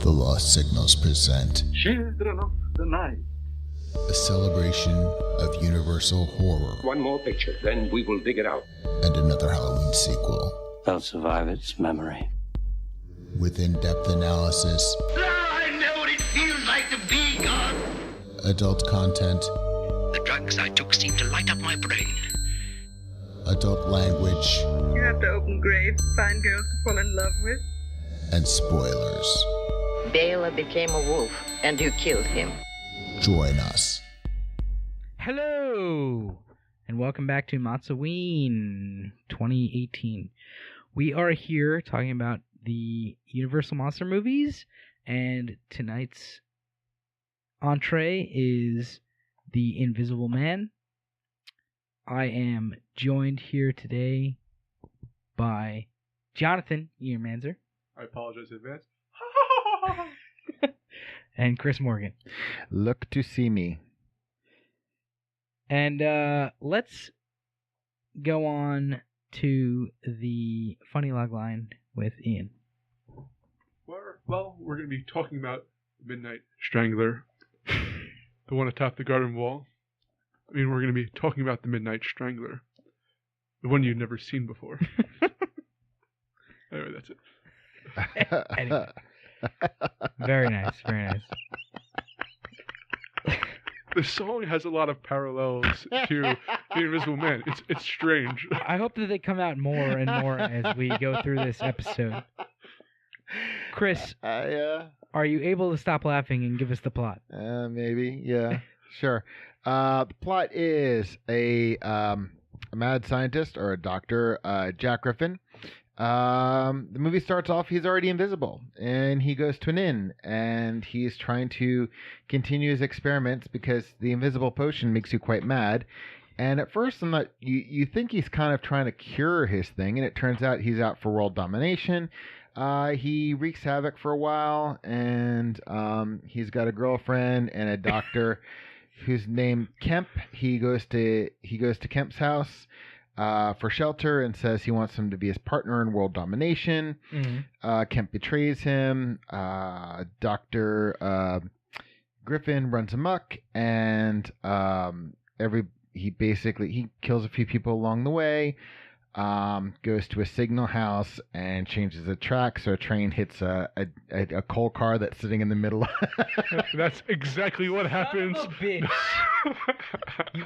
The Lost Signals present Children of the Night. a celebration of universal horror One more picture, then we will dig it out. and another Halloween sequel They'll survive its memory. with in-depth analysis, I know what it feels like to be God. adult content, The drugs I took seemed to light up my brain. adult language, You have to open graves to find girls to fall in love with. and spoilers. Bela became a wolf, and you killed him. Join us. Hello, and welcome back to MOTS-O-Ween 2018. We are here talking about the Universal Monster movies, and tonight's entree is The Invisible Man. I am joined here today by Jonathan Earmanzer I apologize in advance. and Chris Morgan. Look to see me. And let's go on to the funny log line with Ian. Well, we're going to be talking about Midnight Strangler, the one atop the garden wall. I mean, we're going to be talking about the Midnight Strangler, the one you've never seen before. Anyway, that's it. Anyway. Very nice, very nice. The song has a lot of parallels to The Invisible Man. It's strange. I hope that they come out more and more as we go through this episode. Chris, are you able to stop laughing and give us the plot? Maybe, yeah, sure. The plot is a mad scientist or a doctor, Jack Griffin. The movie starts off, he's already invisible, and he goes to an inn, and he's trying to continue his experiments because the invisible potion makes you quite mad. And at first, you think he's kind of trying to cure his thing, and it turns out he's out for world domination. He wreaks havoc for a while, and he's got a girlfriend and a doctor who's named Kemp. He goes to Kemp's house for shelter and says he wants him to be his partner in world domination. Mm-hmm. Kemp betrays him. Dr. Griffin runs amok, and he kills a few people along the way. Goes to a signal house and changes the track so a train hits a coal car that's sitting in the middle. That's exactly what happens. Son of a bitch.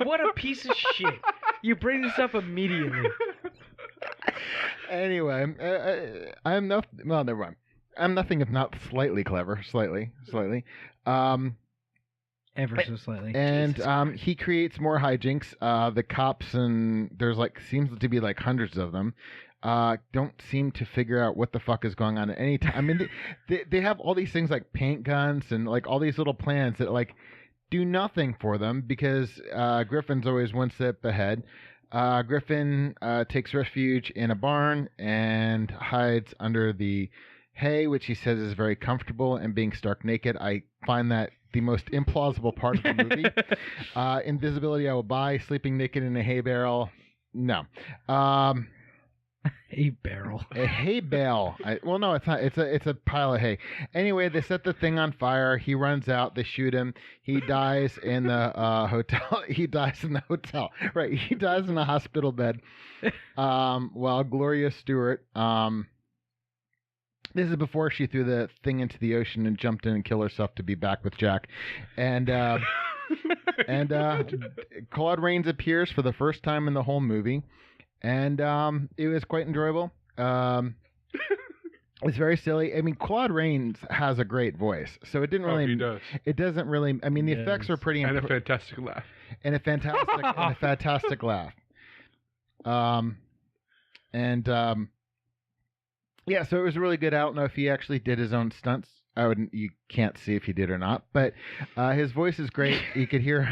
What a piece of shit. You bring this up immediately. Anyway, I'm not. Well, never mind. I'm nothing if not slightly clever. Slightly. Ever so slightly. And he creates more hijinks. The cops, and there's seems to be hundreds of them, don't seem to figure out what the fuck is going on at any time. I mean, they have all these things like paint guns and all these little plans that do nothing for them because Griffin's always one step ahead. Griffin takes refuge in a barn and hides under the hay, which he says is very comfortable, and being stark naked. I find that the most implausible part of the movie. Invisibility I will buy. Sleeping naked in a hay barrel, no. Hay barrel. A hay bale. Well, no, it's not. It's a pile of hay. Anyway, they set the thing on fire. He runs out. They shoot him. He dies in the hotel. He dies in the hotel. Right. He dies in a hospital bed. While Gloria Stewart. This is before she threw the thing into the ocean and jumped in and killed herself to be back with Jack. And Claude Rains appears for the first time in the whole movie. And it was quite enjoyable. It's very silly. I mean, Claude Rains has a great voice. So it didn't really... he does. It doesn't really... I mean, the effects are pretty... And a fantastic laugh. And a fantastic laugh. Yeah, so it was really good. I don't know if he actually did his own stunts. You can't see if he did or not, but his voice is great. You could hear.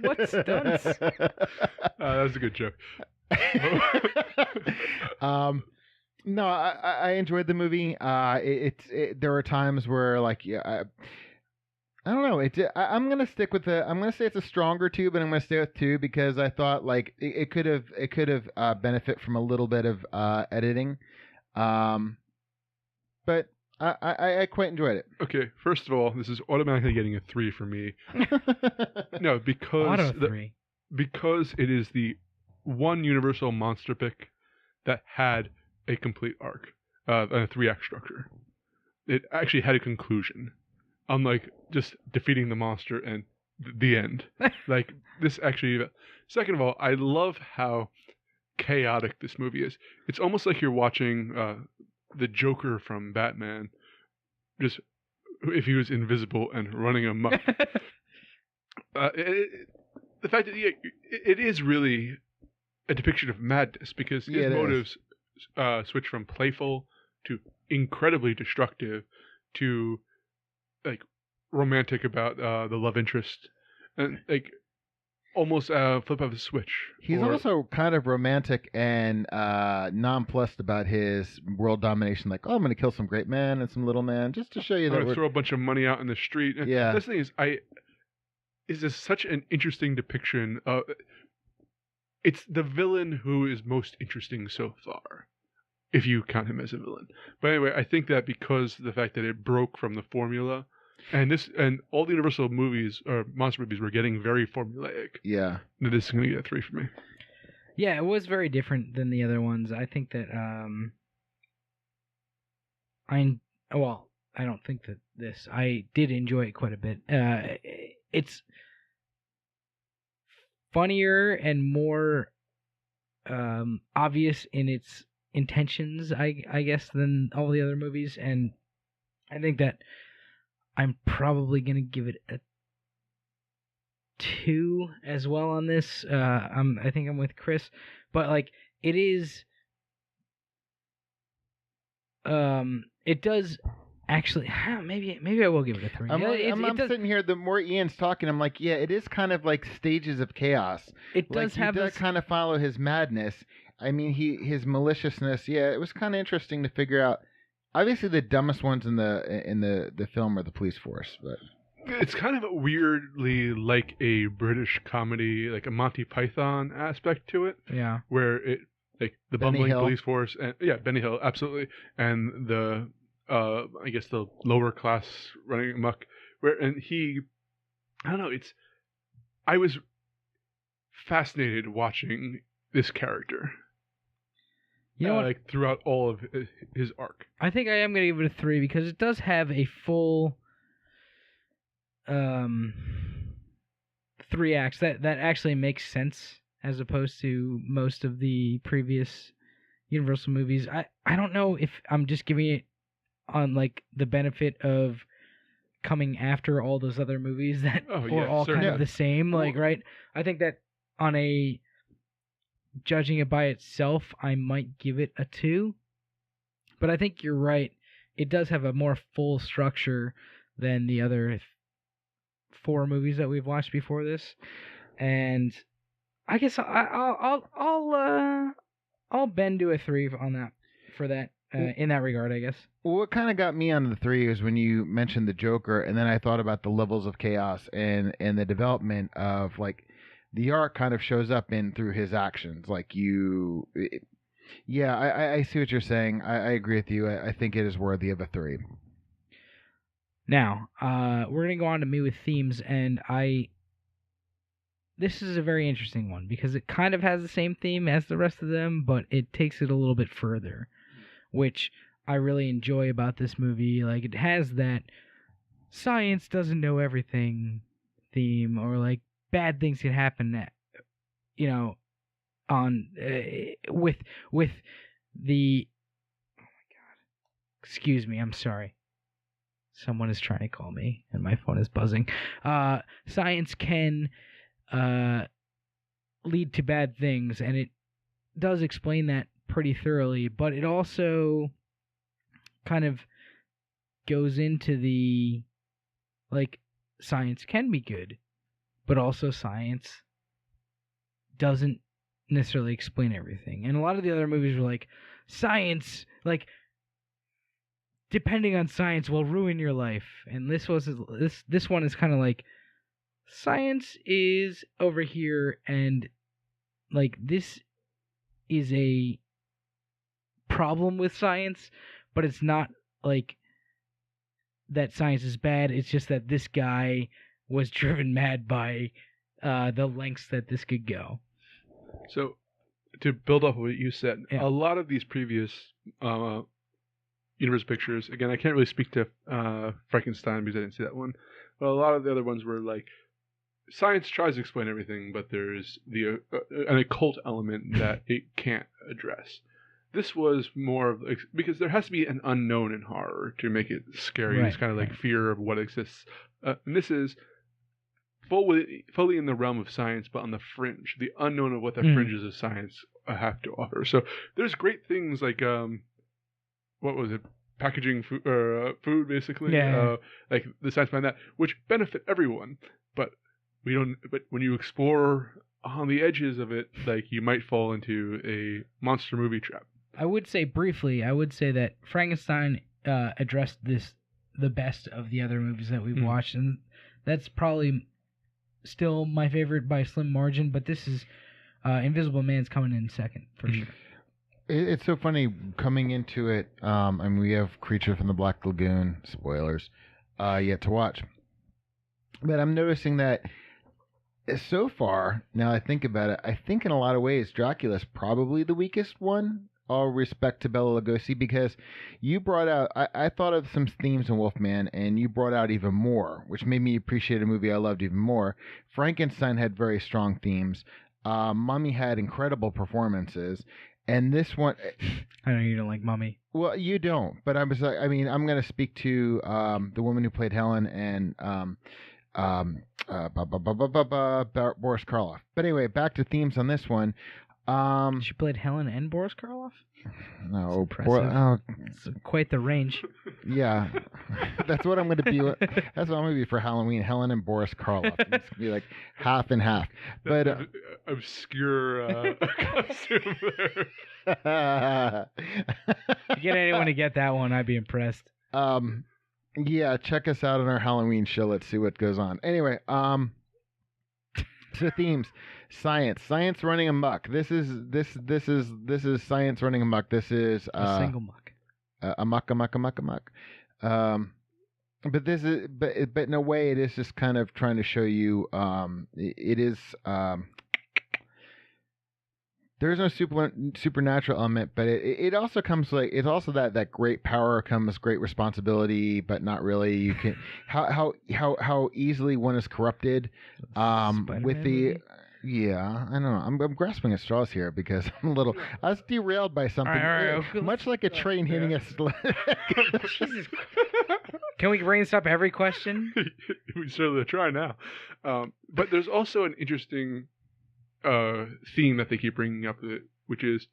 What stunts? That was a good joke. No, I enjoyed the movie. There were times where I don't know. I'm gonna stick with I'm gonna say it's a stronger 2, but I'm gonna stay with 2 because I thought like it could have benefit from a little bit of editing, but I quite enjoyed it. Okay, first of all, this is automatically getting a 3 for me. No, because it is the one Universal monster pick that had a complete arc, and a 3-act structure. It actually had a conclusion. Unlike just defeating the monster and the end. Like, this actually... Second of all, I love how chaotic this movie is. It's almost like you're watching the Joker from Batman, just if he was invisible and running amok. The fact that it is really a depiction of madness, because his motives switch from playful to incredibly destructive to like romantic about the love interest, and like almost flip of a switch. He's also kind of romantic and nonplussed about his world domination. Like, oh, I'm going to kill some great man and some little man just to show you that we're... throw a bunch of money out in the street. And yeah. This thing is this such an interesting depiction. It's the villain who is most interesting so far, if you count him as a villain. But anyway, I think that because the fact that it broke from the formula, and all the Universal movies or monster movies were getting very formulaic. Yeah, this is going to get a 3 for me. Yeah, it was very different than the other ones. I think that I don't think that I did enjoy it quite a bit. It's funnier and more obvious in its intentions, I guess, than all the other movies, and I think that I'm probably gonna give it a 2 as well on this. I think I'm with Chris, but like it is, it does actually. Maybe I will give it a 3. I'm sitting here. The more Ian's talking, I'm like, yeah, it is kind of like stages of chaos. It does have he does kind of follow his madness. I mean, his maliciousness. Yeah, it was kind of interesting to figure out. Obviously, the dumbest ones in the film are the police force, but it's kind of weirdly like a British comedy, like a Monty Python aspect to it. Yeah, where it like the Benny bumbling Hill. police force, and Benny Hill, absolutely, and the I guess the lower class running amok. I don't know. I was fascinated watching this character. You know what? Like throughout all of his arc. I think I am going to give it a 3 because it does have a full 3 acts that actually makes sense as opposed to most of the previous Universal movies. I don't know if I'm just giving it on like the benefit of coming after all those other movies that were all kind of the same, like, right? I think that on a judging it by itself, I might give it a 2. But I think you're right. It does have a more full structure than the other 4 movies that we've watched before this. And I guess I'll bend to a 3 on that for that in that regard, I guess. Well, what kind of got me on the 3 is when you mentioned the Joker, and then I thought about the levels of chaos and the development of like the arc kind of shows up through his actions. Like I see what you're saying. I agree with you. I think it is worthy of a 3. Now, we're going to go on to me with themes, and this is a very interesting one because it kind of has the same theme as the rest of them, but it takes it a little bit further, which I really enjoy about this movie. Like, it has that science doesn't know everything theme, or like bad things can happen, on with the. Oh my God! Excuse me. I'm sorry. Someone is trying to call me, and my phone is buzzing. Science can lead to bad things, and it does explain that pretty thoroughly. But it also kind of goes into the like science can be good, but also science doesn't necessarily explain everything. And a lot of the other movies were like, science, like, depending on science will ruin your life. And this one is kind of like science is over here, and like this is a problem with science, but it's not like that science is bad. It's just that this guy was driven mad by the lengths that this could go. So, to build off of what you said, Yeah. a lot of these previous universe pictures, again, I can't really speak to Frankenstein because I didn't see that one, but a lot of the other ones were like, science tries to explain everything, but there's an occult element that it can't address. This was more of, because there has to be an unknown in horror to make it scary. Right, It's kind of like fear of what exists. And this is fully in the realm of science, but on the fringe, the unknown of what the fringes of science have to offer. So there's great things like, what was it? Packaging food, basically. Yeah. Like the science behind that, which benefit everyone, but we don't. But when you explore on the edges of it, like you might fall into a monster movie trap. I would say briefly, that Frankenstein addressed this the best of the other movies that we've watched, and that's probably still my favorite by a slim margin, but this is Invisible Man's coming in second, for sure. It's so funny coming into it. I mean, we have Creature from the Black Lagoon, spoilers, yet to watch. But I'm noticing that so far, now I think about it, I think in a lot of ways Dracula's probably the weakest one. All respect to Bela Lugosi, because you brought out, I thought of some themes in Wolfman, and you brought out even more, which made me appreciate a movie I loved even more. Frankenstein had very strong themes. Mummy had incredible performances. And this one, I know you don't like Mummy. Well, you don't, but I'm going to speak to the woman who played Helen and Boris Karloff. But anyway, back to themes on this one. She played Helen and Boris Karloff? No, it's quite the range. Yeah, that's what I'm going to be. That's what I'm going to be for Halloween. Helen and Boris Karloff. It's going to be like half and half. But obscure costume there. If you get anyone to get that one, I'd be impressed. Yeah, check us out on our Halloween show. Let's see what goes on. Anyway, so themes. Science running amok. This is science running amok. This is a single muck. Amok. But this is but in a way it is just kind of trying to show you it is there is no supernatural element, but it also comes like it's also that great power comes great responsibility, but not really. You can how easily one is corrupted with the movie? Yeah, I don't know. I'm grasping at straws here because I was derailed by something, all right, much like a train hitting a Jesus. Can we brainstorm every question? We certainly try now. But there's also an interesting theme that they keep bringing up, which is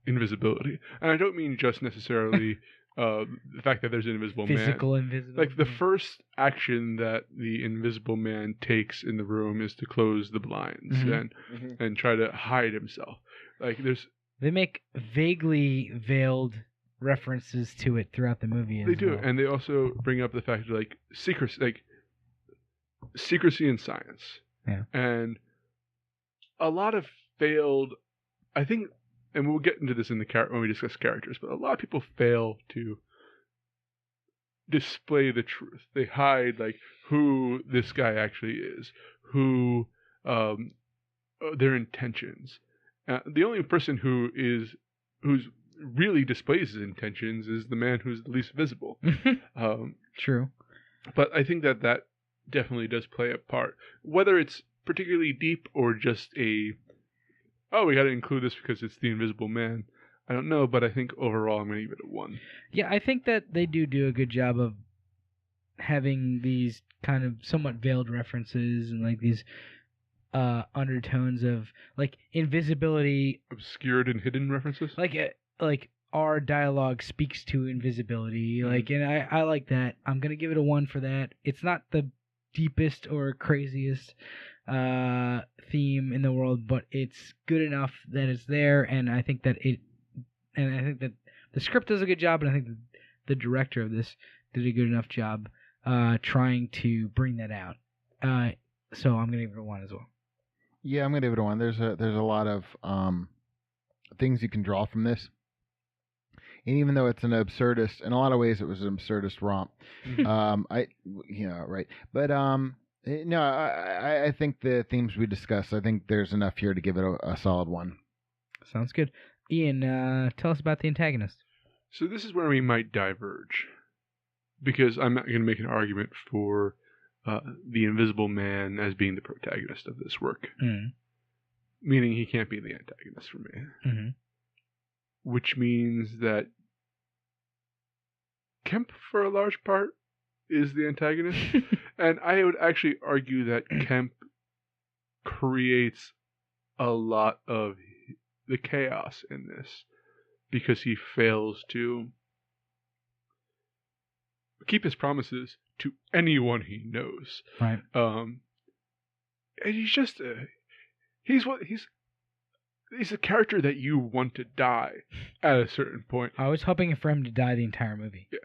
invisibility. And I don't mean just necessarily the fact that there's an invisible Physical man. invisibility. Like the first action that the invisible man takes in the room is to close the blinds and try to hide himself. Like they make vaguely veiled references to it throughout the movie. They do, and they also bring up the fact of secrecy in science. Yeah. And a lot of failed, I think, and we'll get into this in when we discuss characters, but a lot of people fail to display the truth. They hide who this guy actually is, who their intentions. The only person who's really displays his intentions is the man who's the least visible. True. But I think that definitely does play a part. Whether it's particularly deep or just we got to include this because it's the Invisible Man, I don't know, but I think overall I'm going to give it a 1. Yeah, I think that they do a good job of having these kind of somewhat veiled references and these undertones of invisibility, obscured and hidden references. Our dialogue speaks to invisibility, and I like that. I'm gonna give it a 1 for that. It's not the deepest or craziest theme in the world, but it's good enough that it's there, and I think that the script does a good job, and I think the director of this did a good enough job trying to bring that out. So I'm gonna give it a 1 as well. Yeah, I'm gonna give it a 1. There's a lot of things you can draw from this, and even though it's an absurdist, in a lot of ways it was an absurdist romp. Right, but no, I think the themes we discussed, I think there's enough here to give it a solid 1. Sounds good. Ian, tell us about the antagonist. So this is where we might diverge, because I'm not going to make an argument for the Invisible Man as being the protagonist of this work, meaning he can't be the antagonist for me. Which means that Kemp, for a large part, is the antagonist. And I would actually argue that Kemp creates a lot of the chaos in this because he fails to keep his promises to anyone he knows. Right. And he's just he's a character that you want to die at a certain point. I was hoping for him to die the entire movie. Yeah.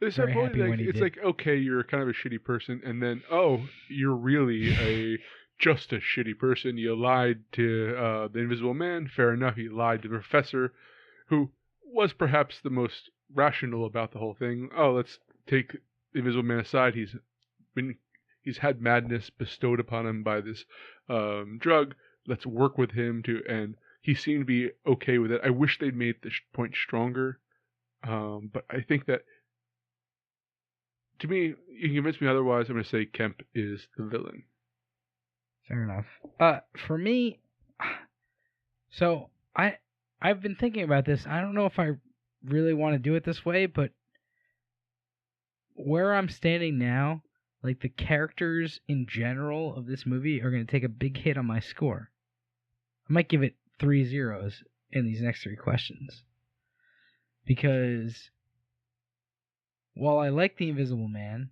There's that point, it's like, okay, you're kind of a shitty person, and then, oh, you're really just a shitty person. You lied to the Invisible Man. Fair enough, you lied to the Professor, who was perhaps the most rational about the whole thing. Oh, let's take the Invisible Man aside. He's had madness bestowed upon him by this drug. Let's work with him and he seemed to be okay with it. I wish they'd made this point stronger, but I think that, to me, you can convince me otherwise. I'm going to say Kemp is the villain. Fair enough. For me, so I've been thinking about this. I don't know if I really want to do it this way, but where I'm standing now, like the characters in general of this movie are going to take a big hit on my score. I might give it 3 zeros in these next 3 questions. Because while I like the Invisible Man,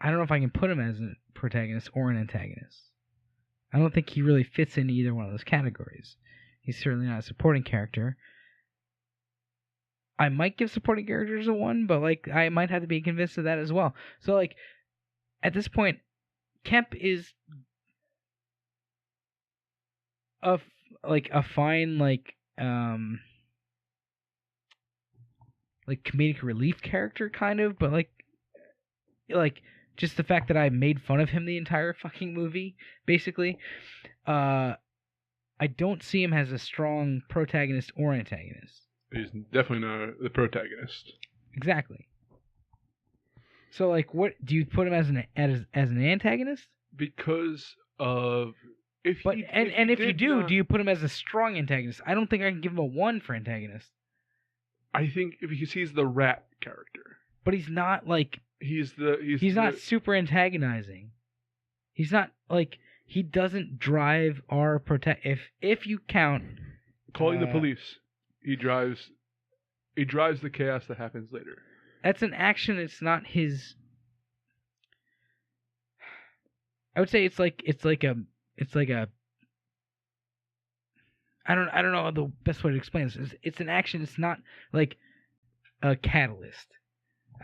I don't know if I can put him as a protagonist or an antagonist. I don't think he really fits in either one of those categories. He's certainly not a supporting character. I might give supporting characters a 1, but I might have to be convinced of that as well. So at this point, Kemp is a fine comedic relief character, kind of, but just the fact that I made fun of him the entire fucking movie, basically, I don't see him as a strong protagonist or antagonist. He's definitely not the protagonist. Exactly. So, what do you put him as an antagonist? Because of if you do you put him as a strong antagonist? I don't think I can give him a 1 for antagonist. I think because he's the rat character, but he's not he's not super antagonizing. He's not he doesn't drive our if you count calling the police. He drives the chaos that happens later. That's an action. It's not his. I would say it's like a. I don't know the best way to explain this. It's an action. It's not like a catalyst,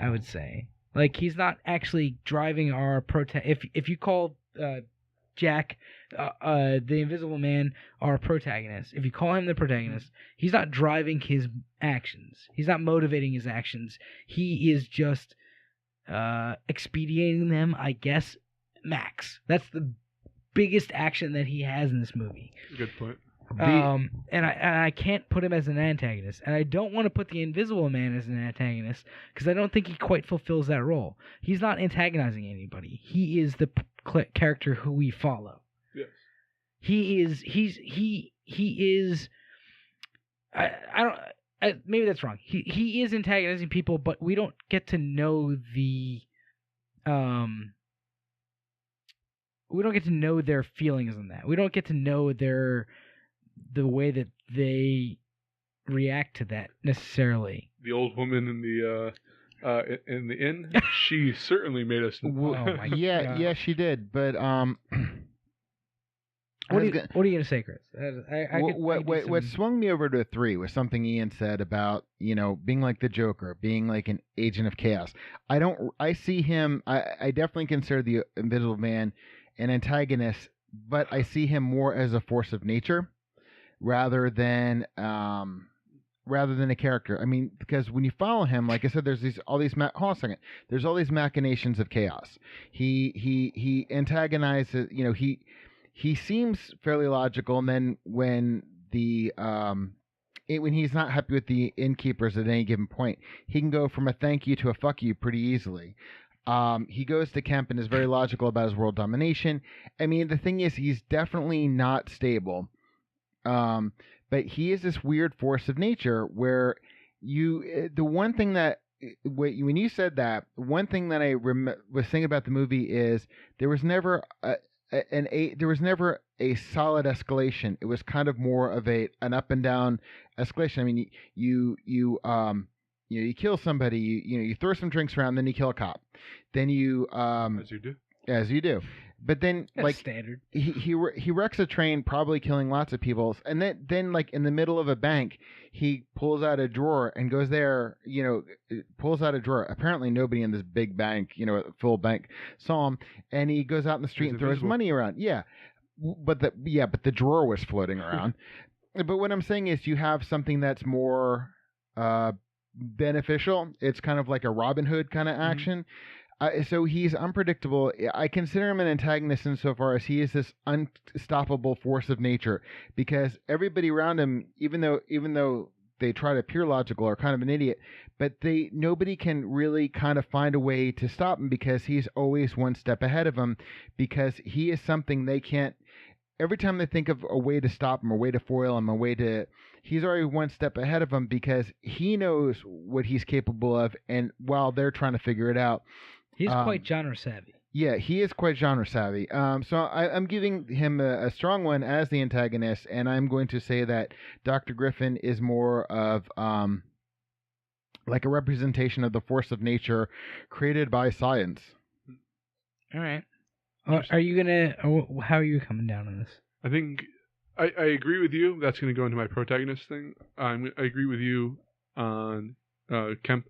I would say. He's not actually driving our If you call Jack, the Invisible Man, our protagonist, if you call him the protagonist, he's not driving his actions. He's not motivating his actions. He is just expediting them, I guess, max. That's the biggest action that he has in this movie. Good point. And I can't put him as an antagonist, and I don't want to put the Invisible Man as an antagonist because I don't think he quite fulfills that role. He's not antagonizing anybody. He is the character who we follow. Yes. He is. I don't. Maybe that's wrong. He is antagonizing people, but we don't get to know the. We don't get to know their feelings on that. We don't get to know the way that they react to that necessarily. The old woman in the inn, she certainly made us. Oh my yeah, God. yeah, she did. But What are you gonna say, Chris? What swung me over to a 3 was something Ian said about being like the Joker, being like an agent of chaos. I see him. I definitely consider the Invisible Man an antagonist, but I see him more as a force of nature rather than a character. I mean, because when you follow him, like I said, there's hold on a second. There's all these machinations of chaos. He antagonizes. He seems fairly logical, and then when when he's not happy with the innkeepers at any given point, he can go from a thank you to a fuck you pretty easily. He goes to Kemp and is very logical about his world domination. I mean, the thing is, he's definitely not stable. But he is this weird force of nature where the one thing that when you said that, one thing that I was thinking about the movie is there was never there was never a solid escalation. It was kind of more of an up and down escalation. I mean, you kill somebody, you throw some drinks around, then you kill a cop, then you as you do. But then, that's like standard, he wrecks a train, probably killing lots of people. And then like in the middle of a bank, he pulls out a drawer and goes there. Pulls out a drawer. Apparently, nobody in this big bank, full bank, saw him. And he goes out in the street and throws money around. Yeah, but the drawer was floating around. But what I'm saying is, you have something that's more beneficial. It's kind of like a Robin Hood kind of action. So he's unpredictable. I consider him an antagonist insofar as he is this unstoppable force of nature, because everybody around him, even though they try to appear logical, are kind of an idiot, but nobody can really kind of find a way to stop him, because he's always one step ahead of them, because he is something they can't. Every time they think of a way to stop him, a way to foil him, he's already one step ahead of them, because he knows what he's capable of, and while they're trying to figure it out. He's quite genre savvy. Yeah, he is quite genre savvy. So I'm giving him a strong one as the antagonist, and I'm going to say that Dr. Griffin is more of like a representation of the force of nature created by science. All right. Are you gonna? How are you coming down on this? I think I agree with you. That's going to go into my protagonist thing. I agree with you on Kemp.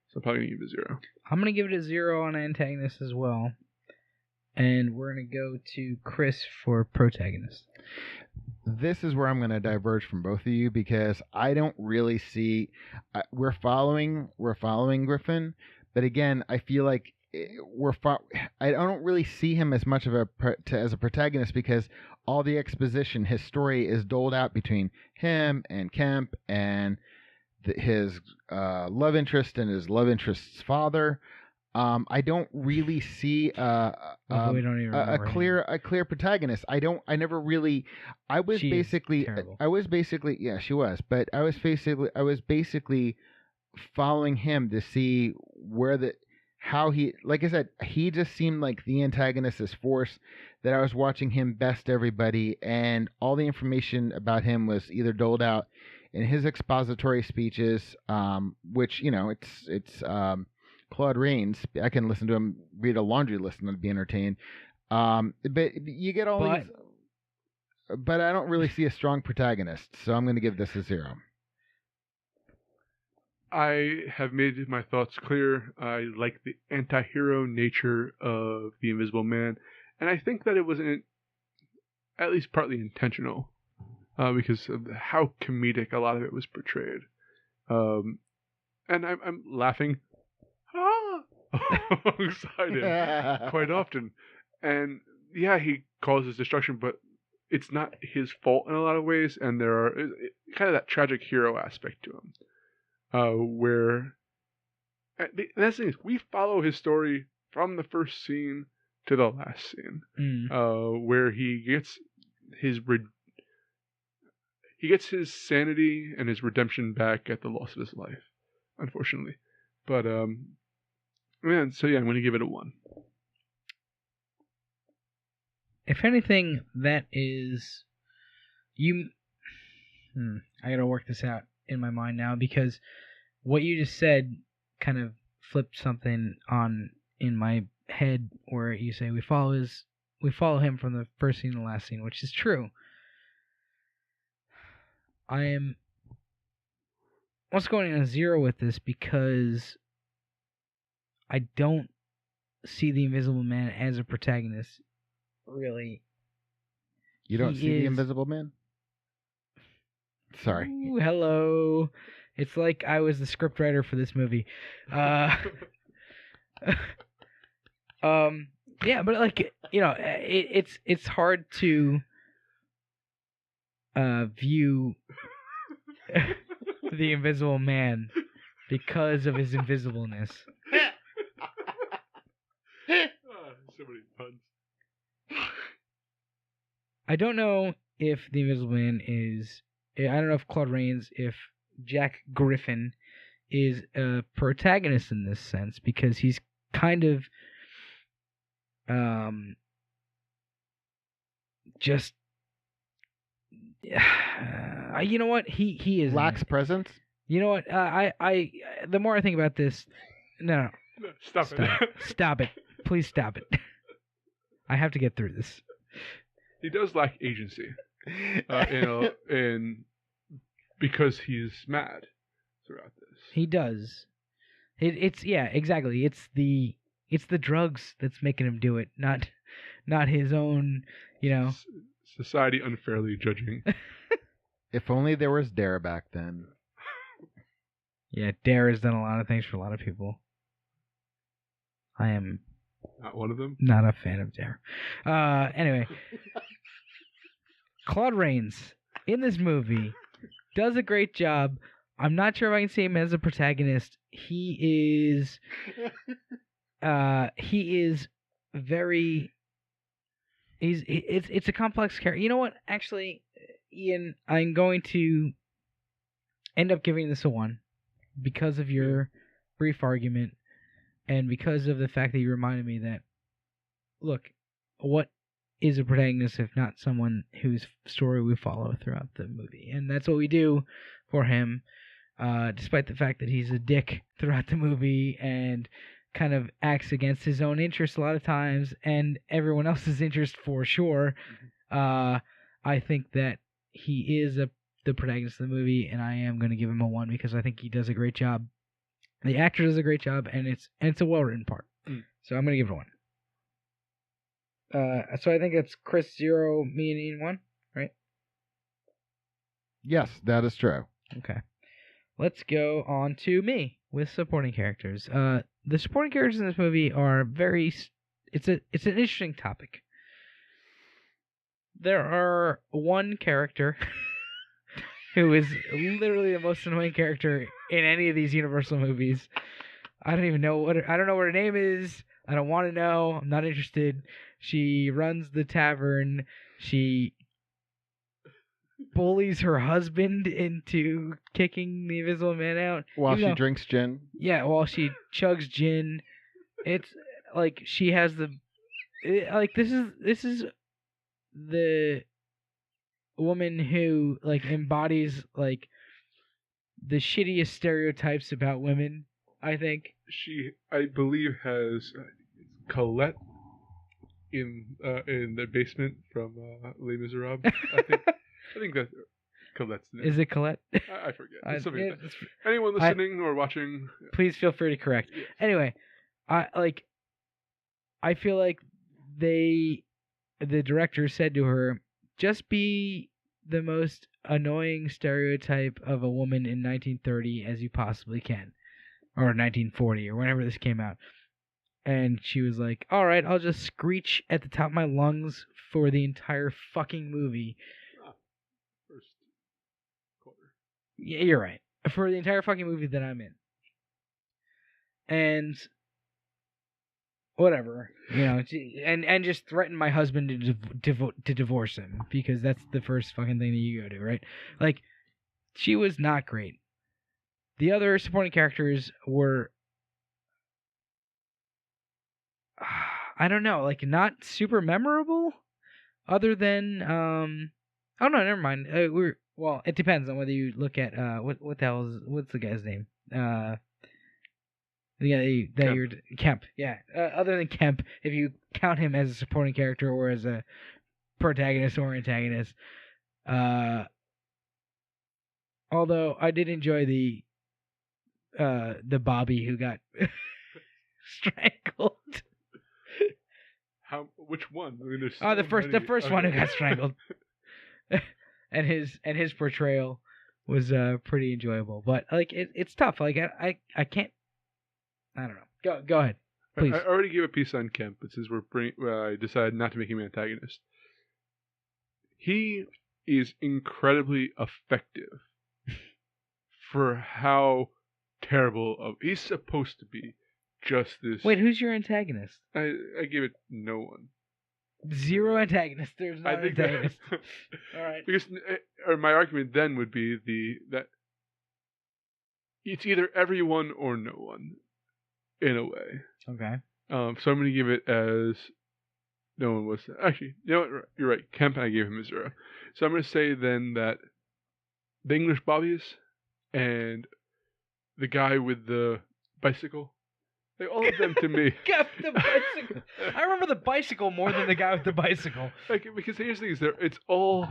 So I'm probably going to give it a 0. I'm going to give it a 0 on antagonist as well. And we're going to go to Chris for protagonist. This is where I'm going to diverge from both of you, because I don't really see... we're following Griffin, but again, I feel like I don't really see him as much of as a protagonist, because all the exposition, his story is doled out between him and Kemp and his love interest and his love interest's father. I don't really see a clear protagonist. I never really. I was basically yeah, she was, but I was basically following him to see how he, like I said, he just seemed like the antagonist, this force that I was watching him best everybody, and all the information about him was either doled out in his expository speeches, which, it's Claude Rains. I can listen to him read a laundry list and I'd be entertained. But you get all these... But I don't really see a strong protagonist, so I'm going to give this a 0. I have made my thoughts clear. I like the anti-hero nature of the Invisible Man, and I think that it was at least partly intentional. Because of how comedic a lot of it was portrayed. And I'm laughing alongside him quite often. And yeah, he causes destruction, but it's not his fault in a lot of ways, and there are kind of that tragic hero aspect to him. Where the thing is, we follow his story from the first scene to the last scene. Where he gets his sanity and his redemption back at the loss of his life, unfortunately. But, so yeah, I'm going to give it a 1. If anything, that is... I got to work this out in my mind now, because what you just said kind of flipped something on in my head, where you say we follow his we follow him from the first scene to the last scene, which is true. I am also going on 0 with this because I don't see the Invisible Man as a protagonist, really. You don't see the Invisible Man? Sorry. Ooh, hello. It's like I was the scriptwriter for this movie. Yeah, but like, you know, it's hard to view the Invisible Man because of his invisibleness. So many puns. I don't know if the Invisible Man is... I don't know if Claude Rains, if Jack Griffin is a protagonist in this sense, because he's kind of just... you know what? He is... Lacks presence? You know what? I the more I think about this... No. Stop it. Stop it. Please stop it. I have to get through this. He does lack agency, and because he's mad throughout this. He does. It's exactly. It's the drugs that's making him do it, not his own. You know, society unfairly judging. If only there was Dare back then. Yeah, Dare has done a lot of things for a lot of people. I am not one of them. Not a fan of Dare. Anyway. Claude Rains in this movie does a great job. I'm not sure if I can see him as a protagonist. He is very. It's a complex character. You know what? Actually, Ian, I'm going to end up giving this a 1 because of your brief argument and because of the fact that you reminded me that, look, what is a protagonist if not someone whose story we follow throughout the movie? And that's what we do for him, despite the fact that he's a dick throughout the movie and kind of acts against his own interests a lot of times and everyone else's interest for sure. I think that he is the protagonist of the movie, and I am going to give him a 1 because I think he does a great job. The actor does a great job, and it's a well-written part. So I'm going to give it a 1. So I think it's Chris 0, me and Ian 1, right? Yes, that is true. Okay. Let's go on to me with supporting characters. The supporting characters in this movie are very... It's an interesting topic. There are one character who is literally the most annoying character in any of these Universal movies. I don't know what her name is. I don't want to know. I'm not interested. She runs the tavern. She bullies her husband into kicking the Invisible Man out. While she drinks gin. Yeah, while she chugs gin. It's like she has this is the woman who like embodies like the shittiest stereotypes about women, I think. She, I believe, has Colette in the basement from Les Miserables. I think that's Colette's name. Is it Colette? I forget. Anyone listening or watching, please feel free to correct. Yes. Anyway, I feel like the director said to her, just be the most annoying stereotype of a woman in 1930 as you possibly can. Or 1940, or whenever this came out. And she was like, alright, I'll just screech at the top of my lungs for the entire fucking movie. First quarter. Yeah, you're right. For the entire fucking movie that I'm in. And whatever, you know, and just threaten my husband to divorce him, because that's the first fucking thing that you go to, right? Like, she was not great. The other supporting characters were, I don't know, like not super memorable, other than oh no, never mind. Well, it depends on whether you look at what the hell is, what's the guy's name? You're Kemp. Yeah. Other than Kemp, if you count him as a supporting character or as a protagonist or antagonist. Although I did enjoy the Bobby who got strangled. Which one? I mean, there's the first one who got strangled. and his portrayal was pretty enjoyable. But like it's tough. Like I can't. I don't know. Go ahead, please. I already gave a piece on Kemp, but since I decided not to make him an antagonist, he is incredibly effective for how terrible he's supposed to be. Just this. Wait, who's your antagonist? I gave it no one. Zero antagonist. There's no antagonist. All right. Because my argument then would be that it's either everyone or no one, in a way. Okay. So I'm going to give it as no one was. Actually, you know what? You're right. Kemp, I gave him a 0. So I'm going to say then that the English Bobbies and the guy with the bicycle, like all of them to me. The bicycle. I remember the bicycle more than the guy with the bicycle. Like, because here's the thing: it's all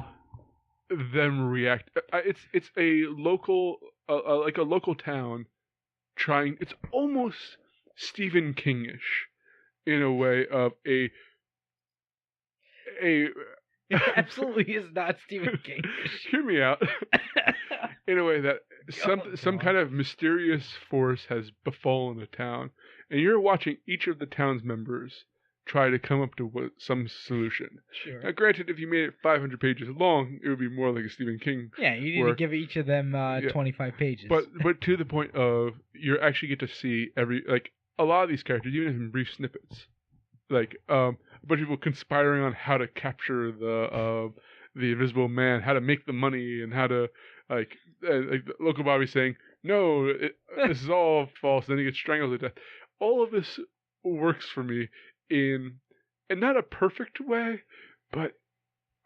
them react. It's a local, like a local town trying. It's almost Stephen King-ish in a way of a. It absolutely is not Stephen King. Hear me out. In a way that some kind of mysterious force has befallen the town, and you're watching each of the town's members try to come up to some solution. Sure. Now, granted, if you made it 500 pages long, it would be more like a Stephen King. Yeah, you need to give each of them 25 pages. But to the point of you actually get to see a lot of these characters, even in brief snippets, like a bunch of people conspiring on how to capture the Invisible Man, how to make the money, and how to like the local Bobby saying, no, this is all false. Then he gets strangled to death. All of this works for me in not a perfect way, but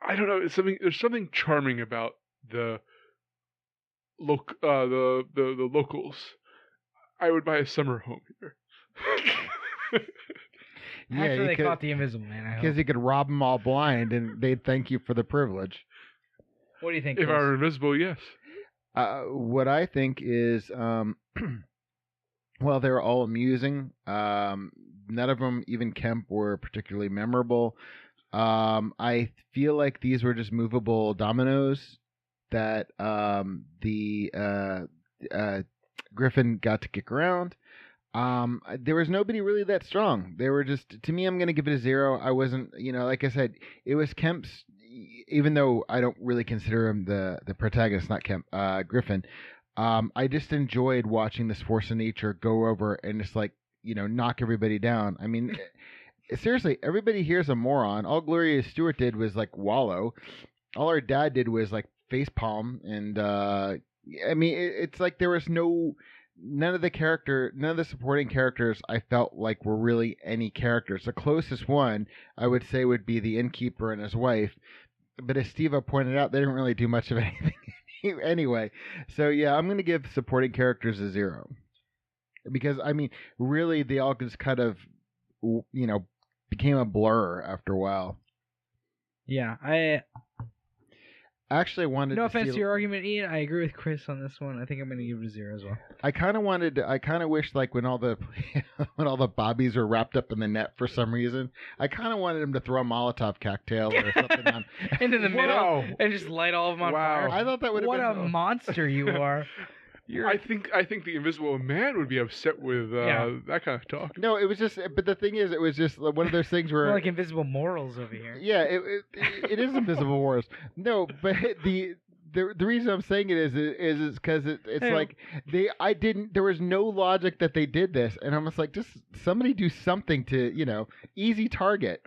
I don't know. There's something charming about the locals. I would buy a summer home here. After they caught the Invisible Man, because you could rob them all blind, and they'd thank you for the privilege. What do you think? If I were invisible, yes. What I think is, well, they're all amusing. None of them, even Kemp, were particularly memorable. I feel like these were just movable dominoes that the Griffin got to kick around. There was nobody really that strong. They were just, to me, I'm going to give it a 0. I wasn't, like I said, it was Kemp's, even though I don't really consider him the protagonist, not Kemp, Griffin. I just enjoyed watching this force of nature go over and just knock everybody down. I mean, seriously, everybody here's a moron. All Gloria Stewart did was wallow. All her dad did was face palm. And, I mean, it's like there was none of the supporting characters I felt like were really any characters. The closest one I would say would be the innkeeper and his wife. But as Steve pointed out, they didn't really do much of anything anyway. So yeah, I'm going to give supporting characters a 0. Because, I mean, really they all just kind of, became a blur after a while. Yeah, I actually wanted no to offense to your argument, Ian. I agree with Chris on this one. I think I'm going to give it a 0 as well. I kind of wish when all the bobbies were wrapped up in the net for some reason, I kind of wanted him to throw a Molotov cocktail or something on into the middle and just light all of them on fire. I thought that would have been... What a monster you are. I think the Invisible Man would be upset with that kind of talk. No, it was just. But the thing is, it was just one of those things where more like Invisible Morals over here. Yeah, it is Invisible Morals. No, but the reason I'm saying it is because it's like there was no logic that they did this, and I'm just like, just somebody do something to easy target.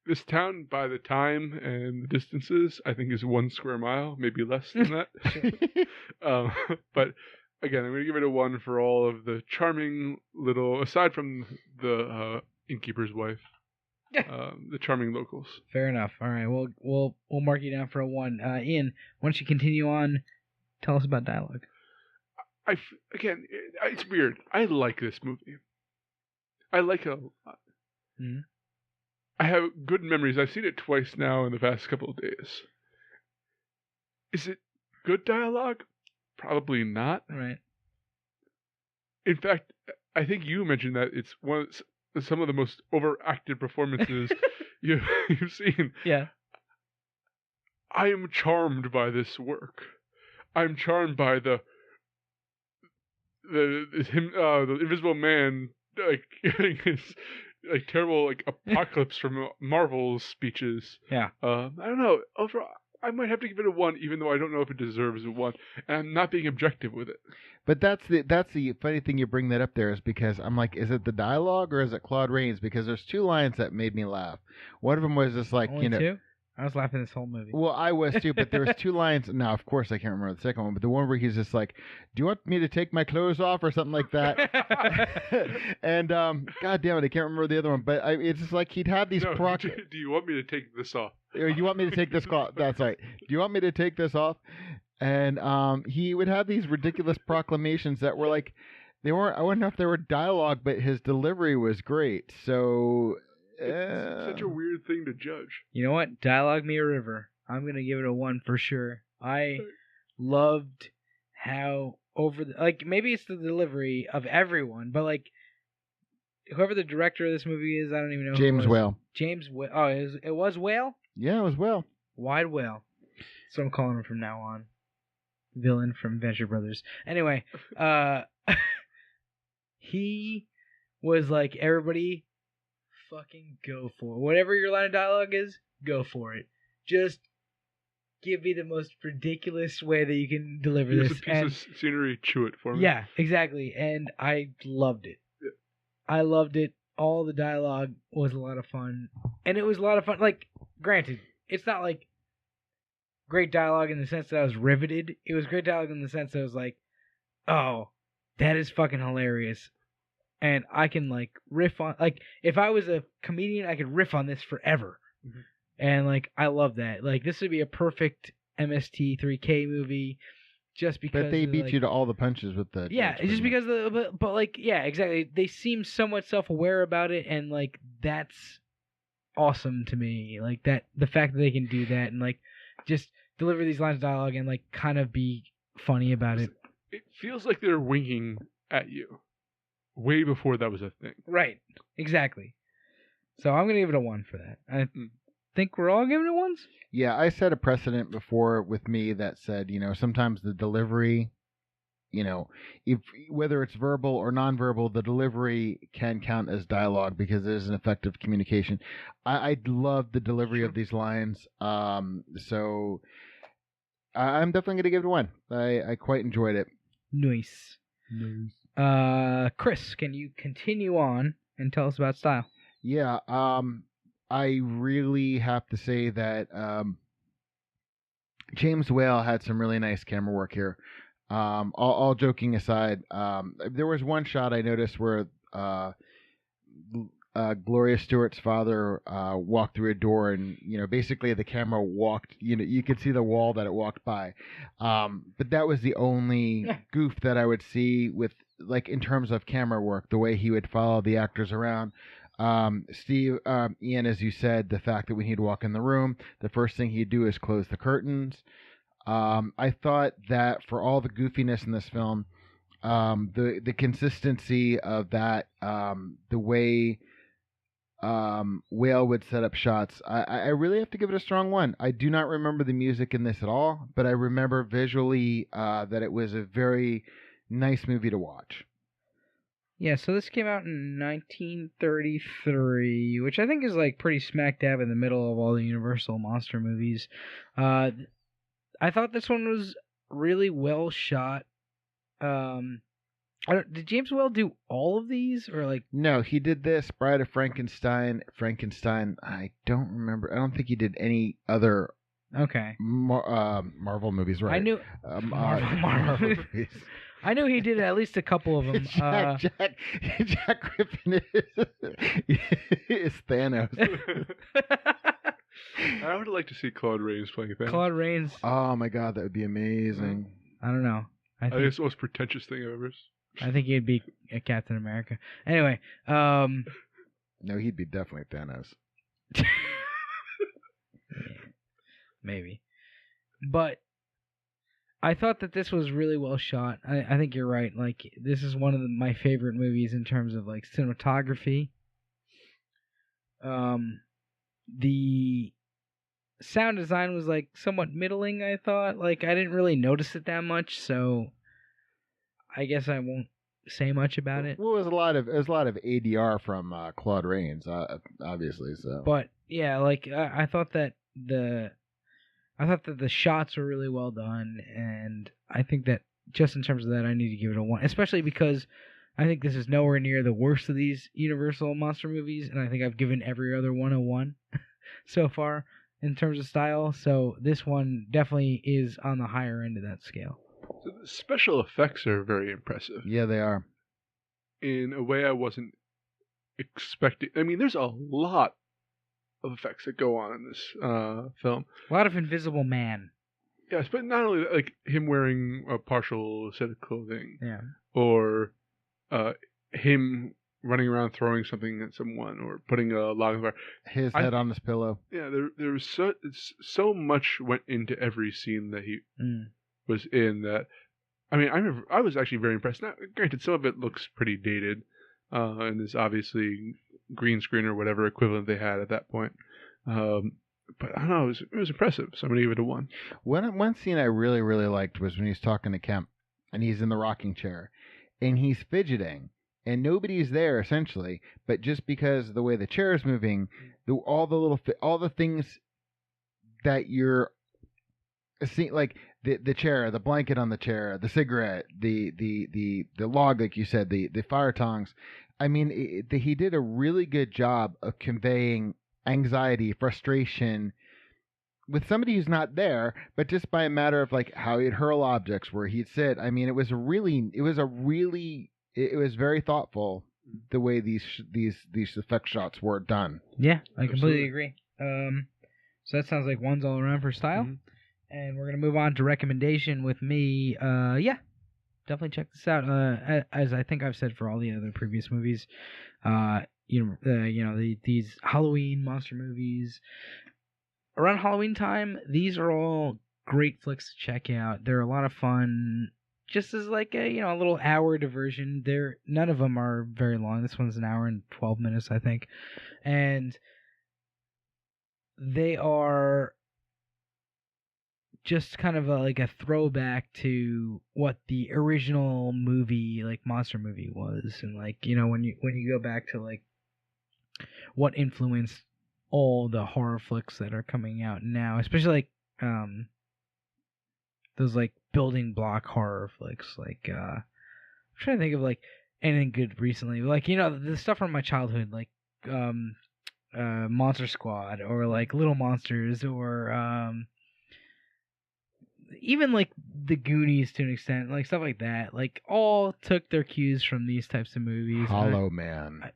This town, by the time and the distances, I think is 1 square mile, maybe less than that. But again, I'm going to give it a 1 for all of the charming little, aside from the innkeeper's wife, the charming locals. Fair enough. All right, we'll mark you down for a 1. Ian, why don't you continue on? Tell us about dialogue. Again, it's weird. I like this movie. I like it a lot. Mm-hmm. I have good memories. I've seen it twice now in the past couple of days. Is it good dialogue? Probably not. Right. In fact, I think you mentioned that it's some of the most overacted performances you've seen. Yeah. I am charmed by this work. I'm charmed by the Invisible Man getting his terrible apocalypse from Marvel's speeches. Yeah. I don't know. Overall, I might have to give it a 1, even though I don't know if it deserves a 1. And I'm not being objective with it. But that's the funny thing you bring that up there is because I'm like, is it the dialogue or is it Claude Rains? Because there's 2 lines that made me laugh. One of them was just like, Only 2? I was laughing this whole movie. Well, I was too, but there was 2 lines. Now, of course, I can't remember the second one, but the one where he's just like, "Do you want me to take my clothes off?" or something like that. And God damn it, I can't remember the other one. But it's just like he'd have these Do you want me to take this off? Or you want me to take this off? That's right. Do you want me to take this off? And he would have these ridiculous proclamations that were like, they weren't. I wouldn't know if they were dialogue, but his delivery was great. So. It's such a weird thing to judge. You know what? Dialogue me a river. I'm going to give it a 1 for sure. I loved how maybe it's the delivery of everyone, but whoever the director of this movie is, I don't even know. James Whale. James Whale. Oh, it was Whale? Yeah, it was Whale. Wide Whale. So I'm calling him from now on. Villain from Venture Brothers. Anyway, he was like, everybody fucking go for it. Whatever your line of dialogue is, go for it. Just give me the most ridiculous way that you can deliver Here's this. a piece of scenery, chew it for me. Yeah, exactly. And I loved it. Yeah. I loved it. All the dialogue was a lot of fun. And it was a lot of fun. Granted, it's not great dialogue in the sense that I was riveted. It was great dialogue in the sense that I was like, oh, that is fucking hilarious. And I can riff on if I was a comedian, I could riff on this forever. Mm-hmm. And I love that. This would be a perfect MST3K movie, just because. But they beat you to all the punches with the. Yeah, just because yeah, exactly. They seem somewhat self-aware about it, and that's awesome to me. The fact that they can do that and just deliver these lines of dialogue and kind of be funny about it. It feels like they're winking at you. Way before that was a thing. Right. Exactly. So I'm going to give it a 1 for that. I think we're all giving it 1s? Yeah, I set a precedent before with me that said, sometimes the delivery, if whether it's verbal or nonverbal, the delivery can count as dialogue because it is an effective communication. I love the delivery of these lines. So I'm definitely going to give it a 1. I quite enjoyed it. Nice. Chris, can you continue on and tell us about style? Yeah, I really have to say that James Whale had some really nice camera work here. All joking aside, there was one shot I noticed where Gloria Stewart's father walked through a door, and basically the camera walked. You could see the wall that it walked by, but that was the only goof that I would see with in terms of camera work, the way he would follow the actors around. Ian, as you said, the fact that when he'd walk in the room, the first thing he'd do is close the curtains. I thought that for all the goofiness in this film, the consistency of that, the way Whale would set up shots, I really have to give it a strong 1. I do not remember the music in this at all, but I remember visually that it was a very nice movie to watch. Yeah, so this came out in 1933, which I think is pretty smack dab in the middle of all the Universal monster movies. I thought this one was really well shot. Did James Whale do all of these, or No, he did this, Bride of Frankenstein. I don't remember. I don't think he did any other. Okay. Marvel movies, right? I knew Marvel movies. I knew he did at least a couple of them. Jack Griffin is Thanos. I would like to see Claude Rains playing Thanos. Claude Rains. Oh my God, that would be amazing. I don't know. I think it's the most pretentious thing I've ever I think he'd be a Captain America. Anyway, No, he'd be definitely Thanos. yeah, maybe. But I thought that this was really well shot. I think you're right. Like, this is one of my favorite movies in terms of like cinematography. The sound design was like somewhat middling, I thought. Like, I didn't really notice it that much, so I guess I won't say much about it. Well, it was a lot of ADR from Claude Rains, obviously. So, but yeah, like I thought that the shots were really well done, and I think that just in terms of that, I need to give it a 1, especially because I think this is nowhere near the worst of these Universal monster movies, and I think I've given every other one a 1 so far in terms of style. So this one definitely is on the higher end of that scale. So the special effects are very impressive. Yeah, they are. In a way I wasn't expecting. I mean, there's a lot of effects that go on in this film. A lot of Invisible Man. Yes, but not only that, like him wearing a partial set of clothing. Yeah. Or him running around throwing something at someone, or putting a log on fire. His head on his pillow. Yeah, there was so much went into every scene that he was in that. I mean, I was actually very impressed. Now, granted, some of it looks pretty dated, and is obviously green screen or whatever equivalent they had at that point. But I don't know, it was impressive. So I'm gonna give it a 1. One scene I really, really liked was when he's talking to Kemp, and he's in the rocking chair, and he's fidgeting, and nobody's there essentially, but just because of the way the chair is moving, all the things that you're seeing, like the chair, the blanket on the chair, the cigarette, the log, like you said, the fire tongs. I mean, he did a really good job of conveying anxiety, frustration with somebody who's not there, but just by a matter of like how he'd hurl objects, where he'd sit. I mean, it was very thoughtful the way these effect shots were done. Yeah, I completely agree. So that sounds like 1's all around for style. Mm-hmm. And we're gonna move on to recommendation with me. Yeah, definitely check this out. As I think I've said for all the other previous movies, these Halloween monster movies. Around Halloween time, these are all great flicks to check out. They're a lot of fun, just as like a little hour diversion. None of them are very long. This one's an hour and 12 minutes, I think, and they are just kind of like a throwback to what the original movie, like monster movie, was, and like when you go back to like what influenced all the horror flicks that are coming out now, especially like those like building block horror flicks. Like I'm trying to think of like anything good recently, like the stuff from my childhood, like Monster Squad, or like Little Monsters, or even like the Goonies to an extent, like stuff like that. Like all took their cues from these types of movies. Hollow Man.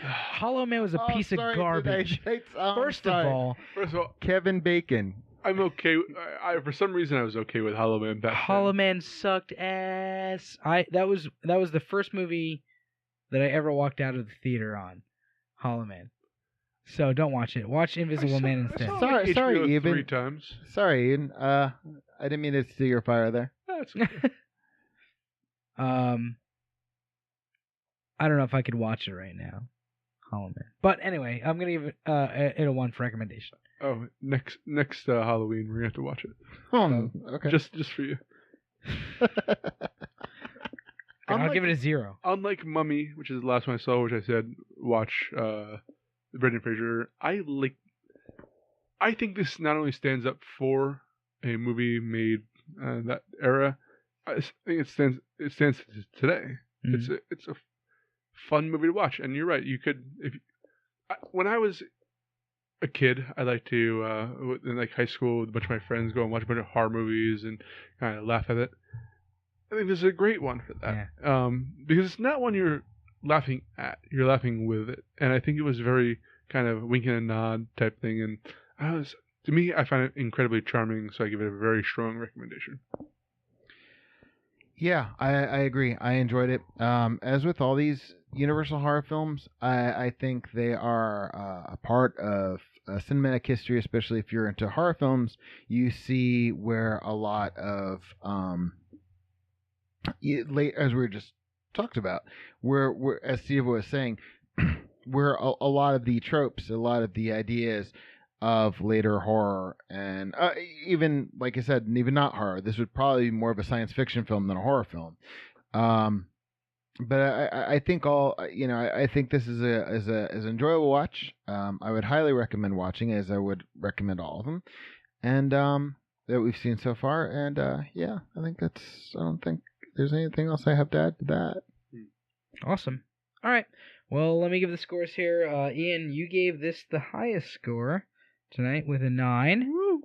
Hollow Man was a piece of garbage. First of all, Kevin Bacon. I'm okay. For some reason, I was okay with Hollow Man back then. Hollow Man sucked ass. That was the first movie that I ever walked out of the theater on. Hollow Man. So don't watch it. Watch Invisible Man instead. Sorry, Eben. 3 times. Sorry, Ian. I didn't mean to steal your fire there. That's okay. I don't know if I could watch it right now, Hollow Man. But anyway, I'm gonna give it a 1 for recommendation. Oh, next Halloween we're gonna have to watch it. Oh, okay. Just for you. I'll give it a 0. Unlike Mummy, which is the last one I saw, which I said watch Brendan Fraser, I think this not only stands up for a movie made that era, I think it stands today. Mm-hmm. It's a fun movie to watch, and you're right. You could when I was a kid, I liked to in like high school with a bunch of my friends go and watch a bunch of horror movies and kind of laugh at it. I think this is a great one for that, because it's not one you're laughing at, you're laughing with it, and I think it was very kind of wink and a nod type thing, and to me, I find it incredibly charming, so I give it a very strong recommendation. Yeah, I agree. I enjoyed it. As with all these Universal horror films, I think they are a part of cinematic history, especially if you're into horror films. You see where a lot of, as we just talked about, where as Steve was saying, where a lot of the tropes, a lot of the ideas of later horror, and even, like I said, even not horror. This would probably be more of a science fiction film than a horror film. But I think I think this is an enjoyable watch. I would highly recommend watching, as I would recommend all of them, and that we've seen so far. And yeah, I think that's. I don't think there's anything else I have to add to that. Awesome. All right. Well, let me give the scores here. Ian, you gave this the highest score tonight with a 9. Woo!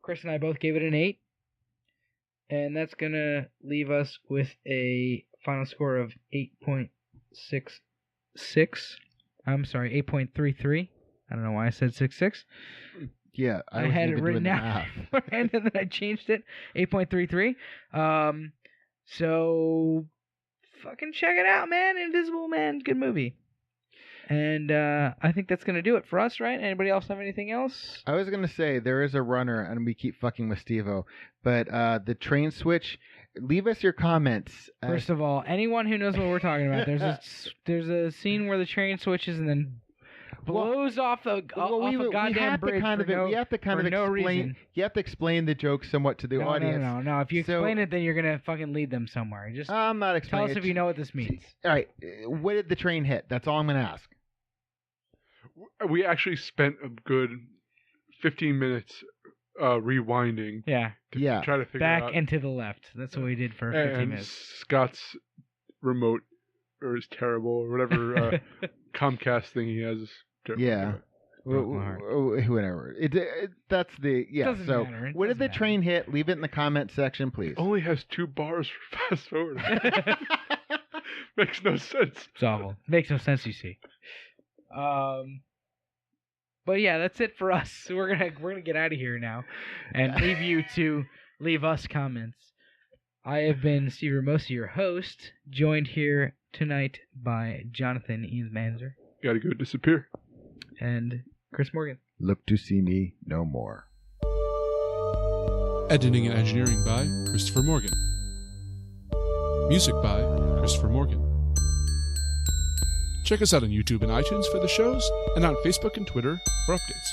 Chris and I both gave it an 8. And that's going to leave us with a final score of 8.66. I'm sorry, 8.33. I don't know why I said 66. Yeah, I had it written down and then I changed it. 8.33. So fucking check it out, man. Invisible Man, good movie. And I think that's going to do it for us, right? Anybody else have anything else? I was going to say, there is a runner, and we keep fucking with Steve-O, but the train switch, leave us your comments. First of all, anyone who knows what we're talking about, there's a scene where the train switches and then blows off a goddamn bridge we have to kind of explain. You have to explain the joke somewhat to the audience. No. If you explain it, then you're going to fucking lead them somewhere. Just I'm not explaining. Tell us if you know what this means. All right. What did the train hit? That's all I'm going to ask. We actually spent a good 15 minutes rewinding. Yeah. To try to figure out. Back and to the left. That's what we did for 15 minutes. Scott's remote is terrible, or whatever Comcast thing he has is terrible. Yeah. Whatever. That's the Doesn't so matter. What did the train hit? Leave it in the comment section, please. It only has 2 bars for fast forward. Makes no sense. It's awful. Makes no sense, you see. But yeah, that's it for us. So we're gonna get out of here now, and leave you to leave us comments. I have been Steve Ramosi, your host, joined here tonight by Jonathan Ian Manzer. Gotta go disappear. And Chris Morgan. Look to see me no more. Editing and engineering by Christopher Morgan. Music by Christopher Morgan. Check us out on YouTube and iTunes for the shows, and on Facebook and Twitter for updates.